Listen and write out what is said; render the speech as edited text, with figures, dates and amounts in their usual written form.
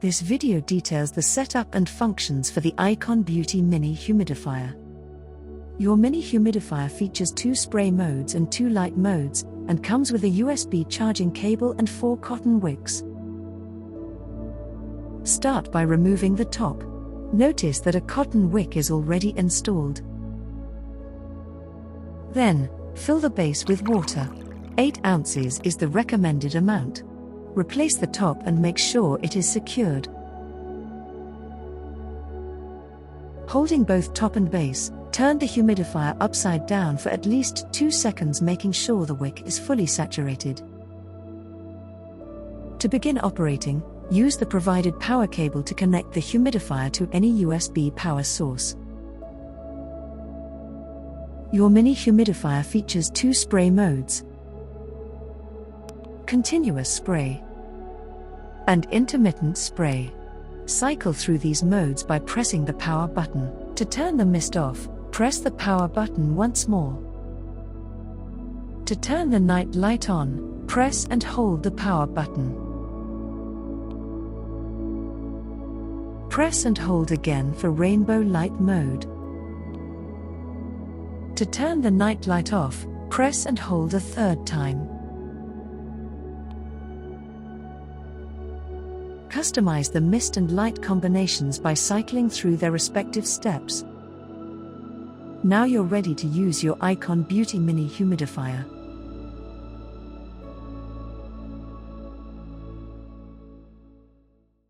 This video details the setup and functions for the IconBeauty Mini Humidifier. Your Mini Humidifier features 2 spray modes and 2 light modes, and comes with a USB charging cable and 4 cotton wicks. Start by removing the top. Notice that a cotton wick is already installed. Then, fill the base with water. 8 ounces is the recommended amount. Replace the top and make sure it is secured. Holding both top and base, turn the humidifier upside down for at least 2 seconds, making sure the wick is fully saturated. To begin operating, use the provided power cable to connect the humidifier to any USB power source. Your Mini Humidifier features 2 spray modes: continuous spray and intermittent spray. Cycle through these modes by pressing the power button. To turn the mist off, press the power button once more. To turn the night light on, press and hold the power button. Press and hold again for rainbow light mode. To turn the night light off, press and hold a 3rd time. Customize the mist and light combinations by cycling through their respective steps. Now you're ready to use your IconBeauty Mini Humidifier.